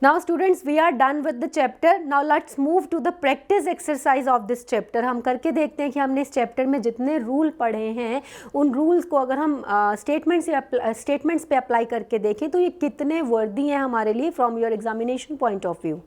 Now students, we are done with the chapter. Now let's move to the practice exercise of this chapter. हम करके देखते हैं कि हमने इस चैप्टर में जितने रूल पढ़े हैं उन रूल्स को अगर हम स्टेटमेंट्स पे अप्लाई करके देखें तो ये कितने वर्दी हैं हमारे लिए from your examination point of view.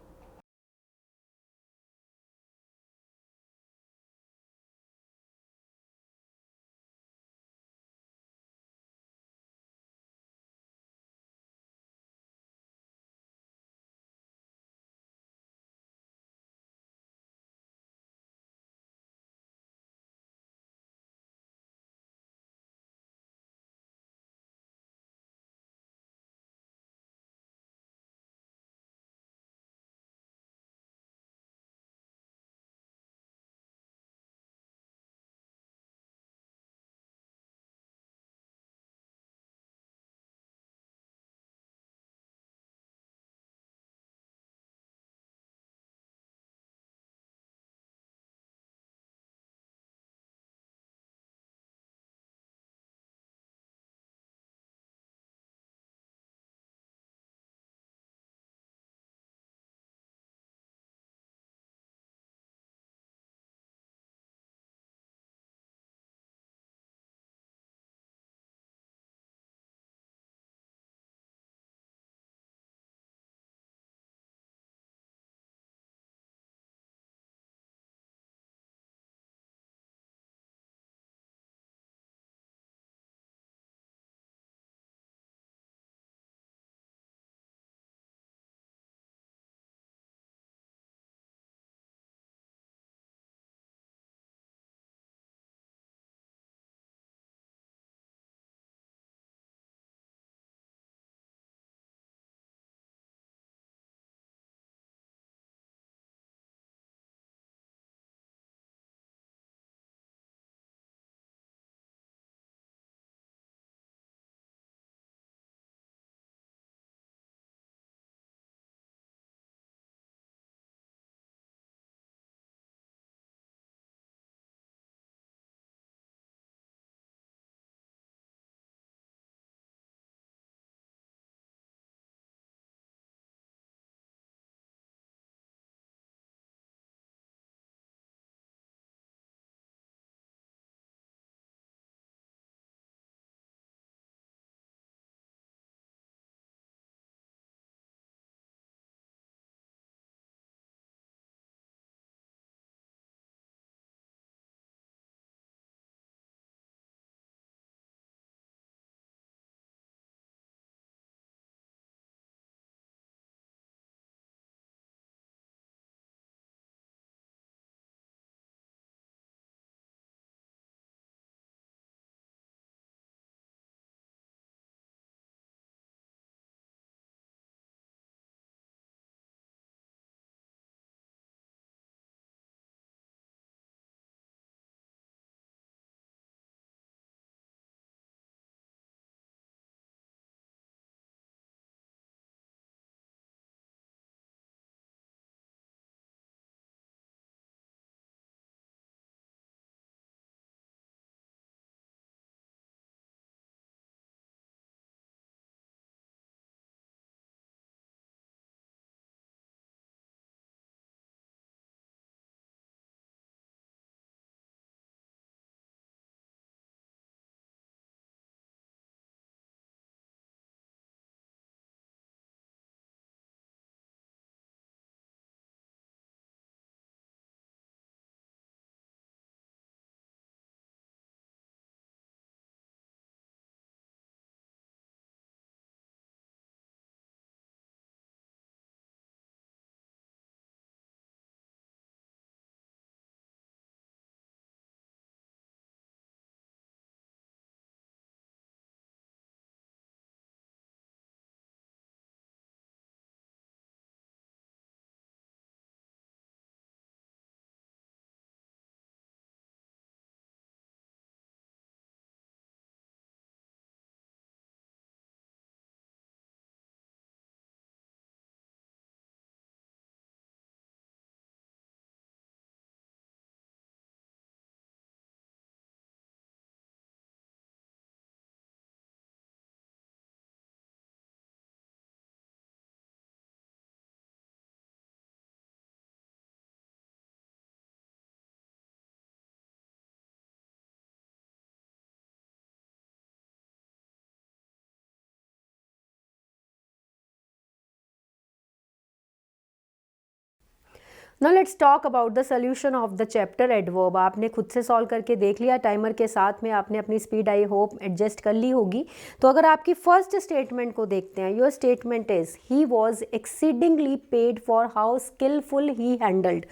Now let's talk about the solution of the chapter adverb. आपने खुद से सॉल्व करके देख लिया टाइमर के साथ में, आपने अपनी स्पीड आई होप एडजस्ट कर ली होगी। तो अगर आपकी फर्स्ट स्टेटमेंट को देखते हैं, your statement is he was exceedingly paid for how skillful he handled.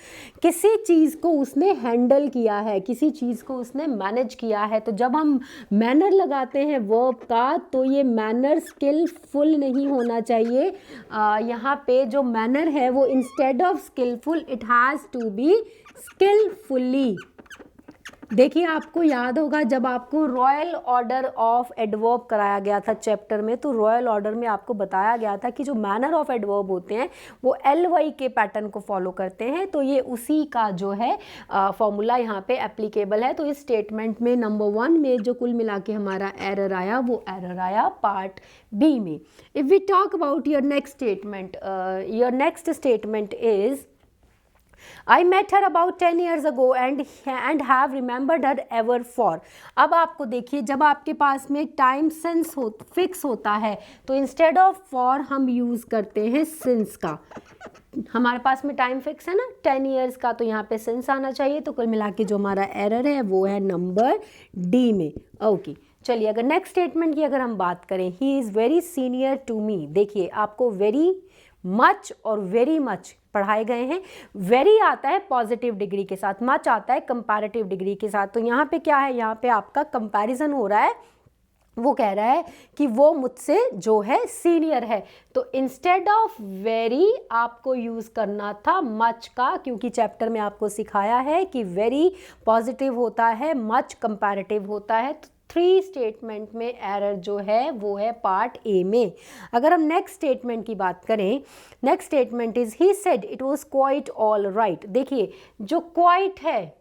किसी चीज़ को उसने हैंडल किया है, किसी चीज़ को उसने मैनेज किया है। तो जब हम मैनर लगाते हैं वर्ब का, तो ये मैनर स्किलफुल नहीं होना चाहिए। यहाँ पे जो मैनर है वो instead of skillful it has to be skillfully. देखिए आपको याद होगा जब आपको रॉयल ऑर्डर ऑफ एडवर्ब कराया गया था चैप्टर में, तो रॉयल ऑर्डर में आपको बताया गया था कि जो मैनर ऑफ एडवर्ब होते हैं वो LY के पैटर्न को फॉलो करते हैं। तो ये उसी का जो है फॉर्मूला यहाँ पे एप्लीकेबल है। तो इस स्टेटमेंट में नंबर 1 में जो कुल मिला के हमारा एरर आया, वो एरर आया पार्ट B में। If we talk about your next statement, your next statement is I met her about 10 years ago and have remembered her ever for। अब आपको देखिए जब आपके पास में टाइम सेंस फिक्स होता है तो इंस्टेड ऑफ फॉर हम यूज़ करते हैं सिंस का। हमारे पास में टाइम फिक्स है ना 10 ईयर्स का, तो यहाँ पे सिंस आना चाहिए। तो कुल मिला के जो हमारा एरर है वो है नंबर D में। ओके चलिए, अगर नेक्स्ट स्टेटमेंट की अगर हम बात करें, he is very senior to me. देखिए आपको वेरी मच और वेरी मच पढ़ाए गए हैं। वेरी आता है पॉजिटिव डिग्री के साथ, मच आता है कंपैरेटिव डिग्री के साथ। तो यहाँ पे क्या है, यहाँ पे आपका कंपैरिजन हो रहा है। वो कह रहा है कि वो मुझसे जो है सीनियर है। तो इंस्टेड ऑफ वेरी आपको यूज़ करना था मच का, क्योंकि चैप्टर में आपको सिखाया है कि वेरी पॉजिटिव होता है, मच कंपैरेटिव होता है। तो 3 स्टेटमेंट में एरर जो है वो है पार्ट A में। अगर हम नेक्स्ट स्टेटमेंट की बात करें, next statement is he said it was quite all right. देखिए जो क्वाइट है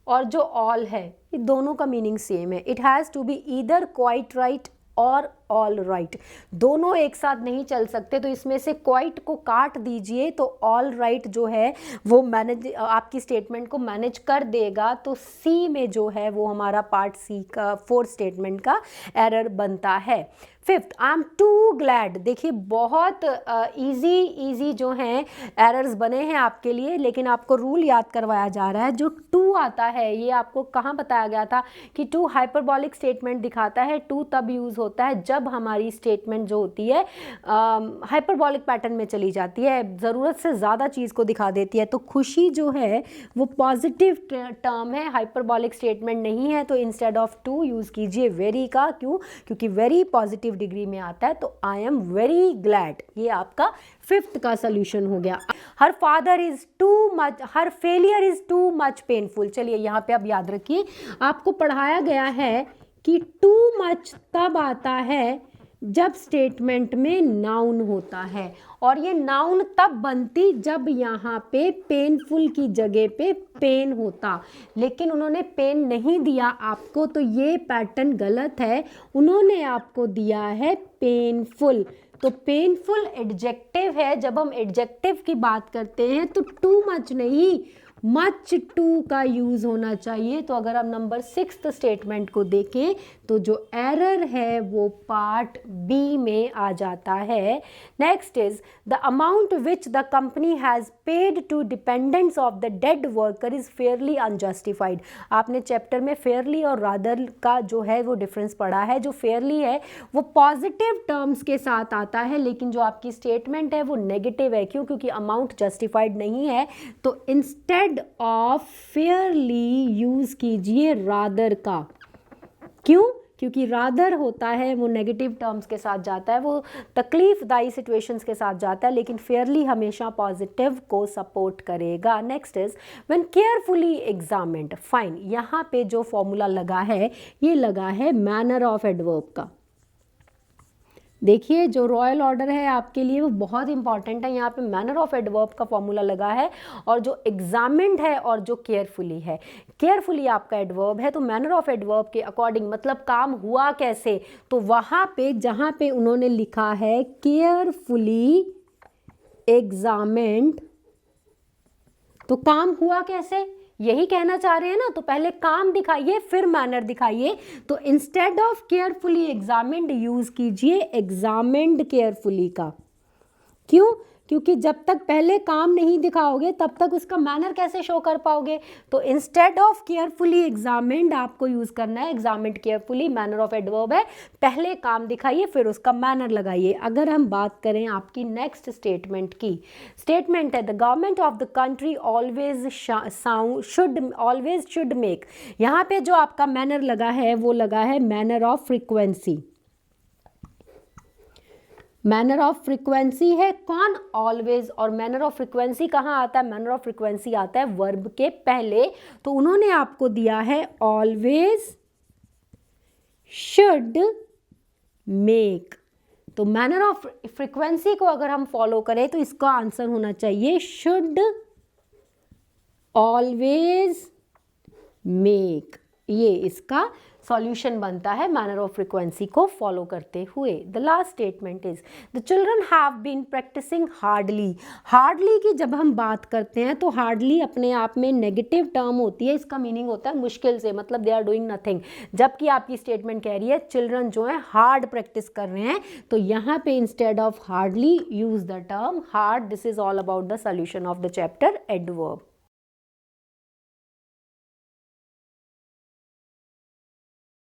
और जो ऑल है, ये दोनों का मीनिंग सेम है। It has to be either quite right और ऑल राइट, दोनों एक साथ नहीं चल सकते। तो इसमें से क्वाइट को काट दीजिए तो ऑल राइट जो है वो मैनेज आपकी स्टेटमेंट को मैनेज कर देगा। तो C में जो है वो हमारा पार्ट C का 4th स्टेटमेंट का एरर बनता है। 5th, I am to glad. देखिए बहुत इजी जो हैं एरर्स बने हैं आपके लिए, लेकिन आपको रूल याद करवाया जा रहा है। जो टू आता है ये आपको कहाँ बताया गया था कि टू हाइपरबॉलिक स्टेटमेंट दिखाता है। टू तब यूज़ होता है जब हमारी स्टेटमेंट जो होती है हाइपरबॉलिक पैटर्न में चली जाती है, ज़रूरत से ज़्यादा चीज़ को दिखा देती है। तो खुशी जो है वो पॉजिटिव टर्म है, हाइपरबॉलिक स्टेटमेंट नहीं है। तो इंस्टेड ऑफ टू यूज़ कीजिए वेरी का। क्यों? क्योंकि वेरी पॉजिटिव डिग्री में आता है। तो आई एम वेरी ग्लैड, ये आपका 5th का सोल्यूशन हो गया। Her father is too much, her failure is too much painful. चलिए यहाँ पे अब याद रखिए, आपको पढ़ाया गया है कि टू मच तब आता है जब स्टेटमेंट में नाउन होता है, और ये नाउन तब बनती जब यहाँ पे पेनफुल की जगह पे पेन होता। लेकिन उन्होंने पेन नहीं दिया आपको, तो ये पैटर्न गलत है। उन्होंने आपको दिया है पेनफुल। तो पेनफुल एडजेक्टिव है। जब हम एडजेक्टिव की बात करते हैं तो टू मच नहीं, मच टू का यूज़ होना चाहिए। तो अगर हम नंबर 6th स्टेटमेंट को देखें तो जो एरर है वो पार्ट B में आ जाता है। Next is the amount which the company has paid to dependents of the dead worker is fairly unjustified. आपने चैप्टर में फेयरली और रादर का जो है वो डिफरेंस पढ़ा है। जो फेयरली है वो पॉजिटिव टर्म्स के साथ आता है, लेकिन जो आपकी स्टेटमेंट है वो नेगेटिव है। क्यों? क्योंकि अमाउंट जस्टिफाइड नहीं है। तो इंस्टेड ऑफ फेयरली यूज कीजिए रादर का। क्यों? क्योंकि रादर होता है वो नेगेटिव टर्म्स के साथ जाता है, वो तकलीफदायी सिचुएशंस के साथ जाता है, लेकिन फेयरली हमेशा पॉजिटिव को सपोर्ट करेगा। Next is when carefully examined. Fine, यहाँ पे जो फॉर्मूला लगा है ये लगा है मैनर ऑफ एडवर्ब का। देखिए जो रॉयल ऑर्डर है आपके लिए वो बहुत इंपॉर्टेंट है। यहाँ पे मैनर ऑफ एडवर्ब का फॉर्मूला लगा है, और जो एग्जामिन्ड है और जो केयरफुली है, केयरफुली आपका एडवर्ब है। तो मैनर ऑफ एडवर्ब के अकॉर्डिंग मतलब काम हुआ कैसे, तो वहाँ पे जहाँ पे उन्होंने लिखा है केयरफुली एग्जामिन्ड, तो काम हुआ कैसे यही कहना चाह रहे हैं ना। तो पहले काम दिखाइए फिर मैनर दिखाइए। तो instead of carefully examined use कीजिए एग्जामिन्ड केयरफुली का। क्यों? क्योंकि जब तक पहले काम नहीं दिखाओगे तब तक उसका मैनर कैसे शो कर पाओगे। तो इंस्टेड ऑफ केयरफुली एग्जामिन्ड आपको यूज करना है examined carefully, manner of adverb है, पहले काम दिखाइए फिर उसका मैनर लगाइए। अगर हम बात करें आपकी नेक्स्ट स्टेटमेंट की, स्टेटमेंट है the government of the country always should make, यहाँ पे जो आपका मैनर लगा है वो लगा है manner of frequency. Manner of frequency है कौन, ऑलवेज। और मैनर ऑफ फ्रीक्वेंसी कहाँ आता है, मैनर ऑफ फ्रीक्वेंसी आता है वर्ब के पहले। तो उन्होंने आपको दिया है ऑलवेज शुड मेक। तो मैनर ऑफ फ्रीक्वेंसी को अगर हम फॉलो करें तो इसका आंसर होना चाहिए शुड ऑलवेज मेक। ये इसका सॉल्यूशन बनता है मैनर ऑफ फ्रीक्वेंसी को फॉलो करते हुए। The last statement is the children have been practising hardly. Hardly की जब हम बात करते हैं तो हार्डली अपने आप में नेगेटिव टर्म होती है, इसका मीनिंग होता है मुश्किल से, मतलब दे आर डूइंग नथिंग। जबकि आपकी स्टेटमेंट कह रही है चिल्ड्रन जो है हार्ड प्रैक्टिस कर रहे हैं, तो यहाँ पे instead of hardly use the term hard. This is all about the solution of the chapter adverb.